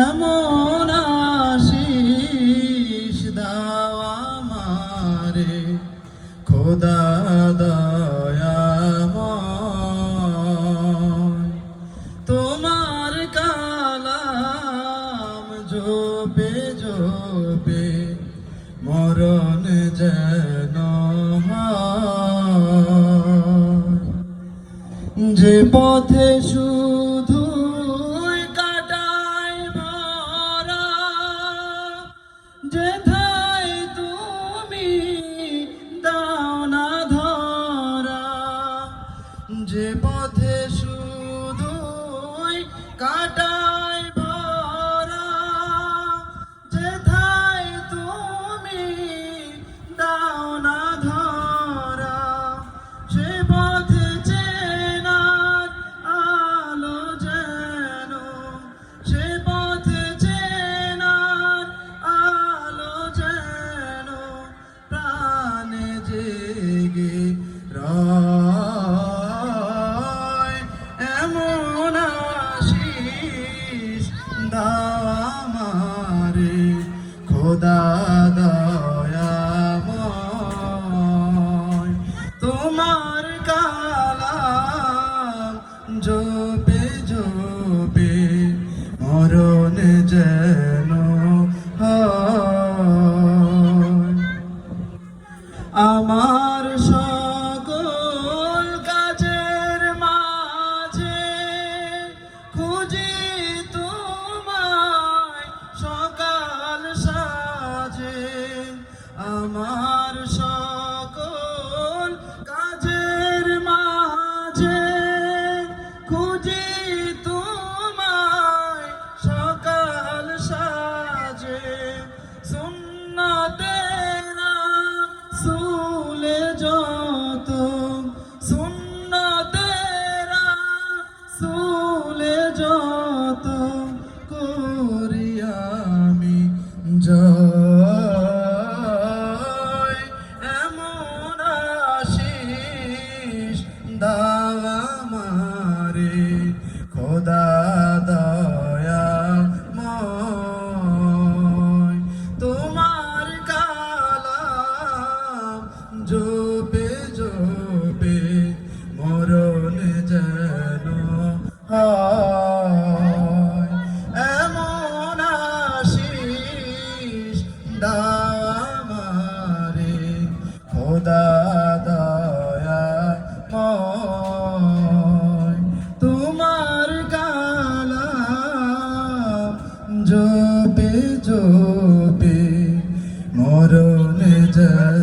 এমন আশিস দাও আমারে খোদা দয়াময়। তোমার কালাম জপে জপে মরণ যেন হয়। যে পথে শুধু কাটাই ভরা, যেথায় তুমি দাও না ধরা। যে পথে শুধু কাটাই ভরা, যেথায় তুমি দাও না ধরা। সে পথে চেনার আলো যেন, সে পথে চেনার আলো যেন প্রাণে জেগে রয়। এমন আশিস দাও আমারে খোদা দয়াময়। তোমার কালাম জপে জপে মরণ যেন হয়। আমার সকল কাজের মাঝে খুঁজি তোমায় সকাল সাজে। আমার সকল কাজের মাঝে খুঁজি তোমায় সকাল সাজে। সুন্নতের রাসূলে যত, সুন্নতের রাসূলে যত করি আমি জয়। এমন আশিস দাও আমারে খোদা দয়াময়। তোমার কালাম জপে জপে মরণ যেন হয়। এমন আশিস দাও আমারে খোদা দয়াময়। তোমার কালাম জপে জপে মরণ যেন